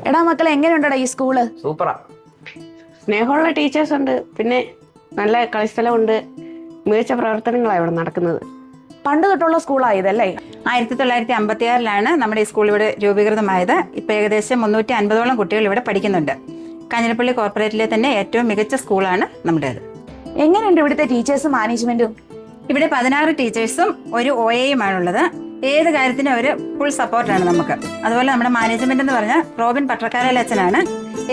എടാ മക്കളെ എങ്ങനെയുണ്ടടാ ഈ സ്കൂള്? സൂപ്പറാ. സ്നേഹമുള്ള ടീച്ചേഴ്സ് ഉണ്ട്, പിന്നെ നല്ല കളിസ്ഥലമുണ്ട്, മികച്ച പ്രവർത്തനങ്ങളാണ് ഇവിടെ നടക്കുന്നത്. പണ്ട് തൊട്ടുള്ള സ്കൂളായതല്ലേ? 1956 നമ്മുടെ ഈ സ്കൂൾ ഇവിടെ രൂപീകൃതമായത്. ഇപ്പം ഏകദേശം 350ഓളം കുട്ടികൾ ഇവിടെ പഠിക്കുന്നുണ്ട്. കാഞ്ഞിരപ്പള്ളി കോർപ്പറേറ്റിലെ തന്നെ ഏറ്റവും മികച്ച സ്കൂളാണ് നമ്മുടേത്. എങ്ങനെയുണ്ട് ഇവിടുത്തെ ടീച്ചേഴ്സും മാനേജ്മെന്റും? ഇവിടെ 16 ടീച്ചേഴ്സും ഒരു OAയുമാണുള്ളത്. ഏത് കാര്യത്തിനും അവർ ഫുൾ സപ്പോർട്ടാണ് നമുക്ക്. അതുപോലെ നമ്മുടെ മാനേജ്മെന്റ് എന്ന് പറഞ്ഞാൽ റോബിൻ പട്ടർക്കാരൽ അച്ഛനാണ്.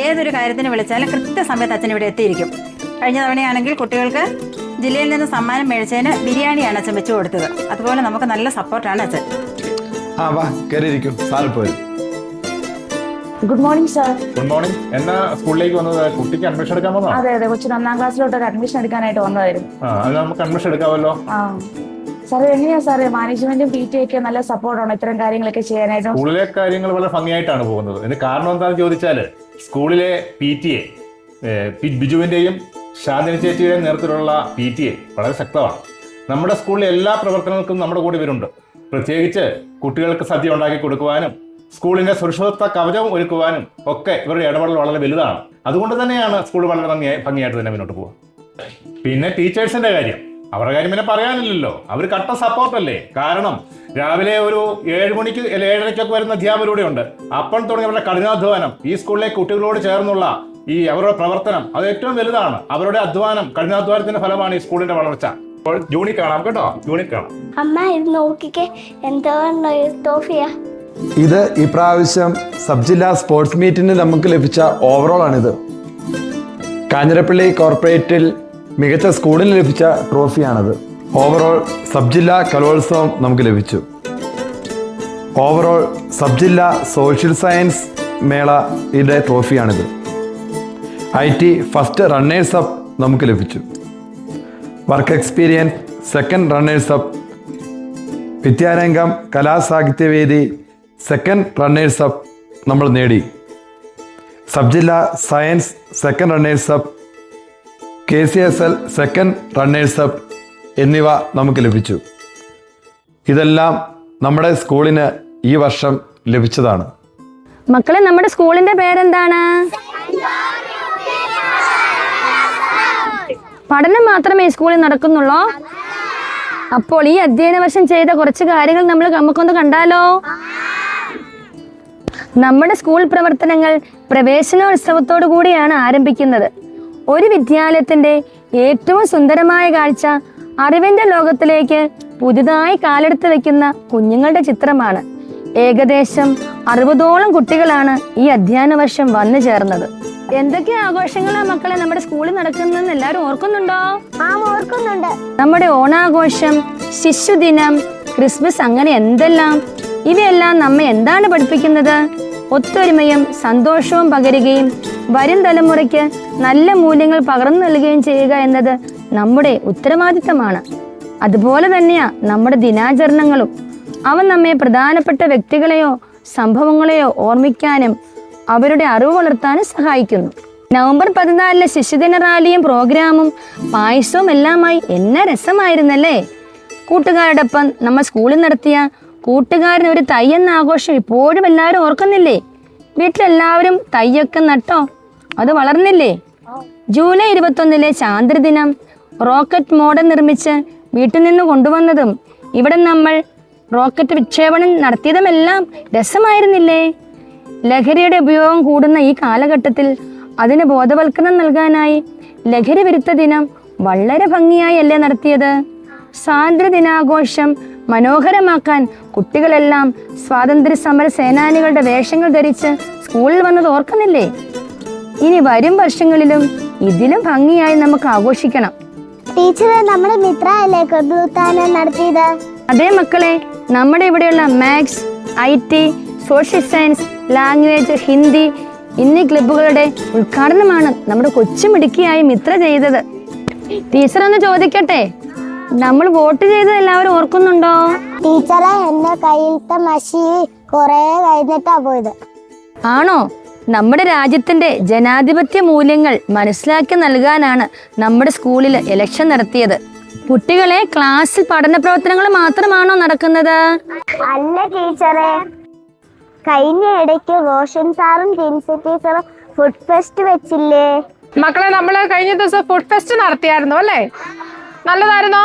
ഏതൊരു കാര്യത്തിന് വിളിച്ചാലും കൃത്യസമയത്ത് അച്ഛൻ ഇവിടെ എത്തിയിരിക്കും. കഴിഞ്ഞ തവണയാണെങ്കിൽ കുട്ടികൾക്ക് ജില്ലയിൽ നിന്ന് സമ്മാനം മേടിച്ചതിന് ബിരിയാണിയാണ് അച്ഛൻ വെച്ചു കൊടുത്തത്. അതുപോലെ നമുക്ക് നല്ല സപ്പോർട്ടാണ് അച്ഛൻ. Good morning sir. Good morning. എന്നാ സ്കൂളിലേക്ക് വന്നത്? കുട്ടിക്ക് അഡ്മിഷൻ എടുക്കാൻ വന്നോ? അതെ അതെ, കൊച്ചിന് 1ാം ക്ലാസ്സിലോട്ട് ഒരു അഡ്മിഷൻ എടുക്കാനായിട്ട് വന്നതായിരുന്നു. അത് നമുക്ക് അഡ്മിഷൻ എടുക്കാമല്ലോ. സാർ എങ്ങനെയാ സാറേ, മാനേജ്മെന്റും PT ഒക്കെ നല്ല സപ്പോർട്ടാണോ ഇത്തരം കാര്യങ്ങളൊക്കെ ചെയ്യാനായിട്ട്? സ്കൂളിലെ കാര്യങ്ങൾ വളരെ ഭംഗിയായിട്ടാണ് പോകുന്നത്. ഇതിന് കാരണം എന്താണെന്ന് ചോദിച്ചാല് സ്കൂളിലെ PTA ബിജുവിന്റെയും ഷാദിനി ചേച്ചിയുടെയും നേതൃത്വത്തിലുള്ള PTA വളരെ ശക്തമാണ്. നമ്മുടെ സ്കൂളിലെ എല്ലാ പ്രവർത്തനങ്ങൾക്കും നമ്മുടെ കൂടെ ഇവരുണ്ട്. പ്രത്യേകിച്ച് കുട്ടികൾക്ക് സദ്യ ഉണ്ടാക്കി കൊടുക്കുവാനും സ്കൂളിന്റെ സുരക്ഷിതത്വ കവചം ഒരുക്കുവാനും ഒക്കെ ഇവരുടെ ഇടപെടൽ വളരെ വലുതാണ്. അതുകൊണ്ട് തന്നെയാണ് സ്കൂൾ വളരെ ഭംഗിയായിട്ട് തന്നെ മുന്നോട്ട് പോകുക. പിന്നെ ടീച്ചേഴ്സിന്റെ കാര്യം, അവരുടെ കാര്യം പിന്നെ പറയാനില്ലല്ലോ. അവർ കട്ട സപ്പോർട്ടല്ലേ. കാരണം രാവിലെ ഒരു 7 മണിക്ക് 7:30 വരുന്ന അധ്യാപകരുടെ ഉണ്ട്. അപ്പോൾ തുടങ്ങി അവരുടെ കഠിനാധ്വാനം, ഈ സ്കൂളിലെ കുട്ടികളോട് ചേർന്നുള്ള ഈ അവരുടെ പ്രവർത്തനം, അത് ഏറ്റവും വലുതാണ്. അവരുടെ അധ്വാനം, കഠിനാധ്വാനത്തിന്റെ ഫലമാണ് ഈ സ്കൂളിന്റെ വളർച്ച. അപ്പോൾ ജൂണി കാണാം കേട്ടോ, ജൂണി കാണാം. അമ്മ ഇത് നോക്കിക്കേ, എന്താ ടോഫിയാ ഇത് ഈ പ്രാവശ്യം സബ് ജില്ലാ സ്പോർട്സ് മീറ്റിന് നമുക്ക് ലഭിച്ച ഓവറോൾ ആണിത്. കാഞ്ഞിരപ്പള്ളി കോർപ്പറേറ്റിൽ മികച്ച സ്കൂളിന് ലഭിച്ച ട്രോഫിയാണത്. ഓവറോൾ സബ് ജില്ലാ കലോത്സവം നമുക്ക് ലഭിച്ചു. ഓവറോൾ സബ് ജില്ലാ സോഷ്യൽ സയൻസ് മേളയുടെ ട്രോഫിയാണിത്. IT ഫസ്റ്റ് റണ്ണേഴ്സ് അപ്പ് നമുക്ക് ലഭിച്ചു. Work experience second runners up. Vidyarangam കലാസാഹിത്യവേദി സെക്കൻഡ് റണ്ണേഴ്സ് അപ്പ് നമ്മൾ നേടി. സബ് ജില്ലാ science second runners up, KCSL second runners up എന്നിവ നമുക്ക് ലഭിച്ചു. ഇതെല്ലാം നമ്മുടെ സ്കൂളിന് ഈ വർഷം ലഭിച്ചതാണ്. മക്കളെ, നമ്മുടെ സ്കൂളിന്റെ പേരെന്താണ്? പഠനം മാത്രമേ ഈ സ്കൂളിൽ നടക്കുന്നുള്ളൂ? അപ്പോൾ ഈ അധ്യയന വർഷം ചെയ്ത കുറച്ച് കാര്യങ്ങൾ നമുക്കൊന്ന് കണ്ടാലോ? നമ്മുടെ സ്കൂൾ പ്രവർത്തനങ്ങൾ പ്രവേശനോത്സവത്തോടു കൂടിയാണ് ആരംഭിക്കുന്നത്. ഒരു വിദ്യാലയത്തിന്റെ ഏറ്റവും സുന്ദരമായ കാഴ്ച അറിവിന്റെ ലോകത്തിലേക്ക് പുതുതായി കാലെടുത്ത് വെക്കുന്ന കുഞ്ഞുങ്ങളുടെ ചിത്രമാണ്. ഏകദേശം 60ഓളം കുട്ടികളാണ് ഈ അധ്യയന വർഷം വന്നു ചേർന്നത്. എന്തൊക്കെ ആഘോഷങ്ങളാ മക്കളെ നമ്മുടെ സ്കൂളിൽ നടക്കുന്നതെന്ന് എല്ലാവരും ഓർക്കുന്നുണ്ടോ? ഓർക്കുന്നുണ്ട്. നമ്മുടെ ഓണാഘോഷം, ശിശുദിനം, ക്രിസ്മസ്, അങ്ങനെ എന്തെല്ലാം. ഇവയെല്ലാം നമ്മെ എന്താണ് പഠിപ്പിക്കുന്നത്? ഒത്തൊരുമയും സന്തോഷവും പകരുകയും വരും തലമുറയ്ക്ക് നല്ല മൂല്യങ്ങൾ പകർന്നു നൽകുകയും ചെയ്യുക എന്നത് നമ്മുടെ ഉത്തരവാദിത്തമാണ്. അതുപോലെ തന്നെയാ നമ്മുടെ ദിനാചരണങ്ങളും. അവ നമ്മെ പ്രധാനപ്പെട്ട വ്യക്തികളെയോ സംഭവങ്ങളെയോ ഓർമ്മിക്കാനും അവരുടെ അറിവ് വളർത്താനും സഹായിക്കുന്നു. നവംബർ 14 ശിശുദിന റാലിയും പ്രോഗ്രാമും പായസവും എല്ലാമായി എന്നാ രസമായിരുന്നല്ലേ? കൂട്ടുകാരോടൊപ്പം നമ്മൾ സ്കൂളിൽ നടത്തിയ കൂട്ടുകാരൻ ഒരു തൈ എന്ന ആഘോഷം ഇപ്പോഴും എല്ലാവരും ഓർക്കുന്നില്ലേ? വീട്ടിലെല്ലാവരും തൈയൊക്കെ നട്ടോ? അത് വളർന്നില്ലേ? ജൂലൈ 21 ചാന്ദ്രദിനം റോക്കറ്റ് മോഡൽ നിർമ്മിച്ച് വീട്ടിൽ നിന്ന് കൊണ്ടുവന്നതും ഇവിടെ നമ്മൾ റോക്കറ്റ് വിക്ഷേപണം നടത്തിയതുമെല്ലാം രസമായിരുന്നില്ലേ? ലഹരിയുടെ ഉപയോഗം കൂടുന്ന ഈ കാലഘട്ടത്തിൽ അതിന് ബോധവൽക്കരണം നൽകാനായി ലഹരി വിരുദ്ധ ദിനം വളരെ ഭംഗിയായി അല്ലേ നടത്തിയത്? സ്വാതന്ത്ര്യദിനാഘോഷം മനോഹരമാക്കാൻ കുട്ടികളെല്ലാം സ്വാതന്ത്ര്യ സമര സേനാനികളുടെ വേഷങ്ങൾ ധരിച്ച് സ്കൂളിൽ വന്നത് ഓർക്കുന്നില്ലേ? ഇനി വരും വർഷങ്ങളിലും ഇതിലും ഭംഗിയായി നമുക്ക് ആഘോഷിക്കണം. ടീച്ചറെ, നമ്മുടെ മിത്ര അല്ലേ കൊണ്ടുത്താനം നടത്തിയത്? അതേ മക്കളെ, നമ്മുടെ ഇവിടെയുള്ള maths, IT, social science, language, Hindi എന്നീ ക്ലബ്ബുകളുടെ ഉദ്ഘാടനമാണ് നമ്മുടെ കൊച്ചുമിടുക്കിയായി മിത്ര ചെയ്തത്. ടീച്ചർ ഒന്ന് ചോദിക്കട്ടെ, നമ്മൾ വോട്ട് ചെയ്തത് എല്ലാവരും ഓർക്കുന്നുണ്ടോ? ടീച്ചറെ, എന്റെ കയ്യിലത്തെ മഷി കൊറേ കഴിഞ്ഞിട്ടാ പോയത്. ആണോ? നമ്മുടെ രാജ്യത്തിന്റെ ജനാധിപത്യ മൂല്യങ്ങൾ മനസ്സിലാക്കി നൽകാനാണ് നമ്മുടെ സ്കൂളിൽ ഇലക്ഷൻ നടത്തിയത്. കുട്ടികളെ, ക്ലാസ്സിൽ പഠന പ്രവർത്തനങ്ങൾ മാത്രമാണോ നടക്കുന്നത്? അല്ല ടീച്ചറെ. കഴിഞ്ഞ ഇടയ്ക്ക് റോഷൻ സാറും ജിൻസി ടീച്ചറും ഫുഡ് ഫെസ്റ്റ് വെച്ചില്ലേ? മക്കളെ, നമ്മൾ കഴിഞ്ഞ ദിവസം ഫുഡ് ഫെസ്റ്റ് നടത്തിയായിരുന്നു അല്ലേ? നല്ലതായിരുന്നോ?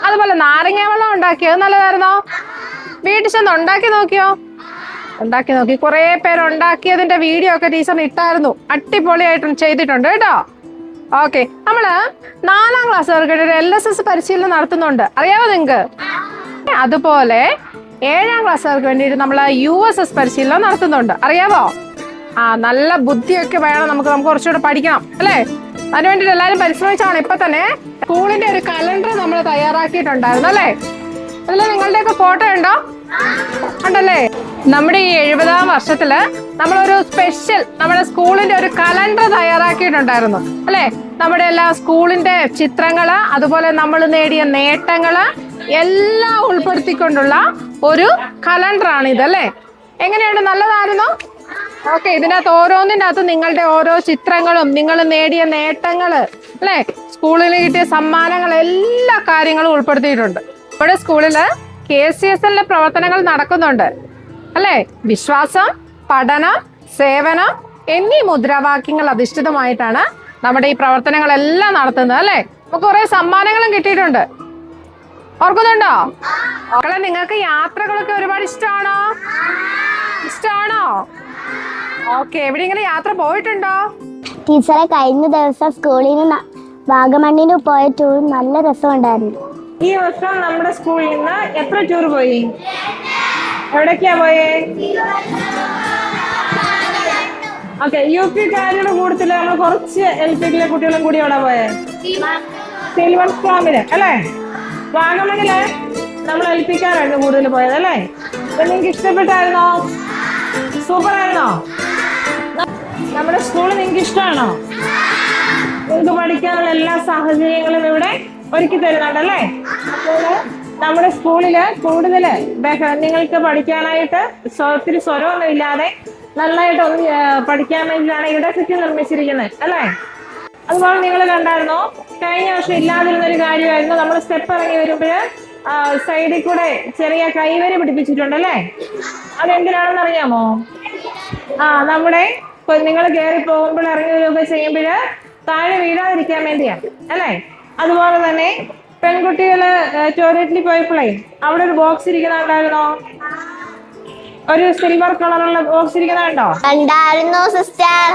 അതുപോലെ നാരങ്ങ വെള്ളം ഉണ്ടാക്കിയത് നല്ലതായിരുന്നോ? വീട്ടിൽ ചെന്ന് ഉണ്ടാക്കി നോക്കിയോ? ഉണ്ടാക്കി നോക്കി. കുറെ പേര് ഉണ്ടാക്കിയതിന്റെ വീഡിയോ ഒക്കെ ടീച്ചറിന് ഇട്ടായിരുന്നു. അടിപൊളിയായിട്ടും ചെയ്തിട്ടുണ്ട് കേട്ടോ. ഓക്കെ, നമ്മള് 4ാം ക്ലാസ്സുകാർക്ക് ഒരു LSS പരിശീലനം നടത്തുന്നുണ്ട്, അറിയാമോ നിങ്ങൾക്ക്? അതുപോലെ 7ാം ക്ലാസ്സുകാർക്ക് വേണ്ടിയിട്ട് നമ്മൾ USS പരിശീലനം നടത്തുന്നുണ്ട്, അറിയാമോ? നല്ല ബുദ്ധിയൊക്കെ വേണം, നമുക്ക് കുറച്ചുകൂടെ പഠിക്കണം അല്ലേ? അതിന് വേണ്ടിയിട്ട് എല്ലാവരും പരിശ്രമിച്ചാണ്. ഇപ്പൊ തന്നെ സ്കൂളിന്റെ ഒരു കലണ്ടർ നമ്മൾ തയ്യാറാക്കിയിട്ടുണ്ടായിരുന്നു അല്ലേ? അതിൽ നിങ്ങളുടെയൊക്കെ ഫോട്ടോ ഉണ്ടോ? ഉണ്ടല്ലേ? നമ്മുടെ ഈ 70ാം വർഷത്തില് നമ്മളൊരു സ്പെഷ്യൽ നമ്മുടെ സ്കൂളിന്റെ ഒരു കലണ്ടർ തയ്യാറാക്കിയിട്ടുണ്ടായിരുന്നു അല്ലെ? നമ്മുടെ എല്ലാ സ്കൂളിന്റെ ചിത്രങ്ങള്, അതുപോലെ നമ്മൾ നേടിയ നേട്ടങ്ങള് എല്ലാം ഉൾപ്പെടുത്തിക്കൊണ്ടുള്ള ഒരു കലണ്ടറാണ് ഇത് അല്ലേ? എങ്ങനെയുണ്ട്? നല്ലതായിരുന്നു? ഓക്കെ, ഇതിനകത്ത് ഓരോന്നിൻ്റെ അകത്ത് നിങ്ങളുടെ ഓരോ ചിത്രങ്ങളും നിങ്ങൾ നേടിയ നേട്ടങ്ങള് അല്ലെ, സ്കൂളിൽ കിട്ടിയ സമ്മാനങ്ങൾ, എല്ലാ കാര്യങ്ങളും ഉൾപ്പെടുത്തിയിട്ടുണ്ട്. നമ്മുടെ സ്കൂളില് KCSL പ്രവർത്തനങ്ങൾ നടക്കുന്നുണ്ട് അല്ലെ? വിശ്വാസം, പഠനം, സേവനം എന്നീ മുദ്രാവാക്യങ്ങൾ അധിഷ്ഠിതമായിട്ടാണ് നമ്മുടെ ഈ പ്രവർത്തനങ്ങളെല്ലാം നടത്തുന്നത് അല്ലെ? നമുക്ക് കുറെ സമ്മാനങ്ങളും കിട്ടിയിട്ടുണ്ട്. ഓർക്കുന്നുണ്ടോ മക്കളെ? നിങ്ങൾക്ക് യാത്രകളൊക്കെ ഒരുപാട് ഇഷ്ടമാണോ? ഇഷ്ടമാണോ? ഓക്കെ, എവിടെയെങ്കിലും യാത്ര പോയിട്ടുണ്ടോ? ടീച്ചറെ, കഴിഞ്ഞ ദിവസം സ്കൂളിൽ നിന്ന് വാഗമണ്ണിന് പോയ ടൂർ നല്ല രസമുണ്ടായിരുന്നു. ഈ വർഷം നമ്മുടെ സ്കൂളിൽ നിന്ന് എത്ര ടൂർ പോയി? എവിടേക്കാ പോയേ? ഓക്കെ, UP-കാരുടെ കൂട്ടത്തില് നമ്മൾ കുറച്ച് LP-യിലെ കുട്ടികളും കൂടി എവിടെ പോയേ? സിൽവർ സ്ട്രോമില് അല്ലേ? വാഗമണില് നമ്മൾ LP-ക്കാരായിരുന്നു കൂടുതൽ പോയത് അല്ലേ? അപ്പൊ നിങ്ങൾക്ക് ഇഷ്ടപ്പെട്ടായിരുന്നോ? സൂപ്പർ ആയിരുന്നോ? നമ്മുടെ സ്കൂൾ നിങ്ങൾക്ക് ഇഷ്ടമാണോ? നിങ്ങൾക്ക് പഠിക്കാനുള്ള എല്ലാ സാഹചര്യങ്ങളും ഇവിടെ ഒരുക്കി തരുന്നുണ്ടല്ലേ? അപ്പോൾ നമ്മുടെ സ്കൂളില് കൂടുതൽ നിങ്ങൾക്ക് പഠിക്കാനായിട്ട് ഒത്തിരി സ്വരമൊന്നും ഇല്ലാതെ നന്നായിട്ട് പഠിക്കാൻ വേണ്ടിയിട്ടാണ് ഇവിടെ ചുറ്റി നിർമ്മിച്ചിരിക്കുന്നത് അല്ലേ? അതുപോലെ നിങ്ങൾ കണ്ടായിരുന്നോ, കഴിഞ്ഞ വർഷം ഇല്ലാതിരുന്നൊരു കാര്യമായിരുന്നു, നമ്മൾ സ്റ്റെപ്പ് ഇറങ്ങി വരുമ്പോൾ സൈഡിൽ കൂടെ ചെറിയ കൈവരി പിടിപ്പിച്ചിട്ടുണ്ടല്ലേ? അതെന്തിനാണെന്ന് അറിയാമോ? നമ്മുടെ നിങ്ങൾ കയറി പോകുമ്പോൾ ഇറങ്ങി വരികയൊക്കെ ചെയ്യുമ്പോൾ താഴെ വീഴാതിരിക്കാൻ വേണ്ടിയാണ് അല്ലേ? അതുപോലെ തന്നെ പെൺകുട്ടികള് ടോയ്ലറ്റിൽ പോയപ്പോഴേ അവിടെ ഒരു ബോക്സ് ഇരിക്കുന്നുണ്ടായിരുന്നോ? ഒരു സിൽവർ കളറുള്ള ബോക്സ് ഇരിക്കുന്നുണ്ടോ? ഉണ്ടായിരുന്നു സിസ്റ്റർ.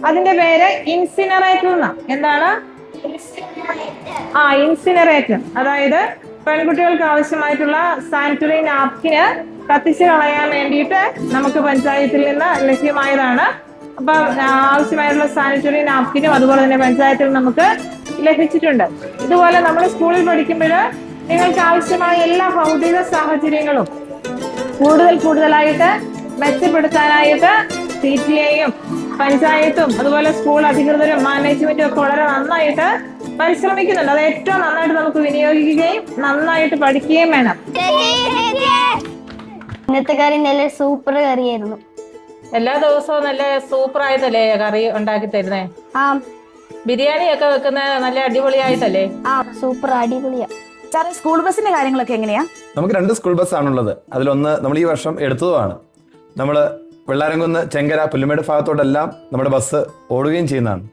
അതിന്റെ പേര് ഇൻസിനറേറ്റർ എന്നാ. എന്താണ്? ഇൻസിനറേറ്റർ. അതായത് പെൺകുട്ടികൾക്ക് ആവശ്യമായിട്ടുള്ള സാനിറ്ററി നാപ്കിന് കത്തിച്ച് കളയാൻ വേണ്ടിയിട്ട് നമുക്ക് പഞ്ചായത്തിൽ നിന്ന് ലഭ്യമായതാണ്. അപ്പൊ ആവശ്യമായിട്ടുള്ള സാനിറ്ററി നാപ്കിനും അതുപോലെ തന്നെ പഞ്ചായത്തിൽ നമുക്ക് ലഭിച്ചിട്ടുണ്ട്. ഇതുപോലെ നമ്മൾ സ്കൂളിൽ പഠിക്കുമ്പോൾ നിങ്ങൾക്ക് ആവശ്യമായ എല്ലാ ഭൗതിക സാഹചര്യങ്ങളും കൂടുതലായിട്ട് മെച്ചപ്പെടുത്താനായിട്ട് PTA-യും പഞ്ചായത്തും അതുപോലെ സ്കൂൾ അധികൃതരും മാനേജ്മെന്റും ഒക്കെ വളരെ നന്നായിട്ട് പരിശ്രമിക്കുന്നുണ്ട്. അത് ഏറ്റവും നന്നായിട്ട് നമുക്ക് വിനിയോഗിക്കുകയും നന്നായിട്ട് പഠിക്കുകയും വേണം. ഇന്നത്തെ കറി നല്ല സൂപ്പർ കറിയായിരുന്നു. എല്ലാ ദിവസവും നല്ല സൂപ്പർ ആയിട്ടല്ലേ കറി ഉണ്ടാക്കി തരുന്നേ? ബിരിയാണി ഒക്കെ വെക്കുന്നത് നല്ല അടിപൊളിയായിട്ടല്ലേ? സൂപ്പർ അടിപൊളിയാ. സാറേ, സ്കൂൾ ബസിന്റെ കാര്യങ്ങളൊക്കെ എങ്ങനെയാ? നമുക്ക് 2 സ്കൂൾ ബസ്സാണുള്ളത്. അതിലൊന്ന് നമ്മൾ ഈ വർഷം എടുത്തതുമാണ്. നമ്മൾ വെള്ളാരംകുന്ന്, ചെങ്കര, പുല്ലുമേട് ഭാഗത്തോടെല്ലാം നമ്മുടെ ബസ് ഓടുകയും ചെയ്യുന്നതാണ്.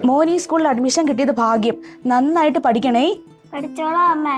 മോൻ ഈ സ്കൂളിൽ അഡ്മിഷൻ കിട്ടിയത് ഭാഗ്യം. നന്നായിട്ട് പഠിക്കണേ. പഠിച്ചോളാം അമ്മേ.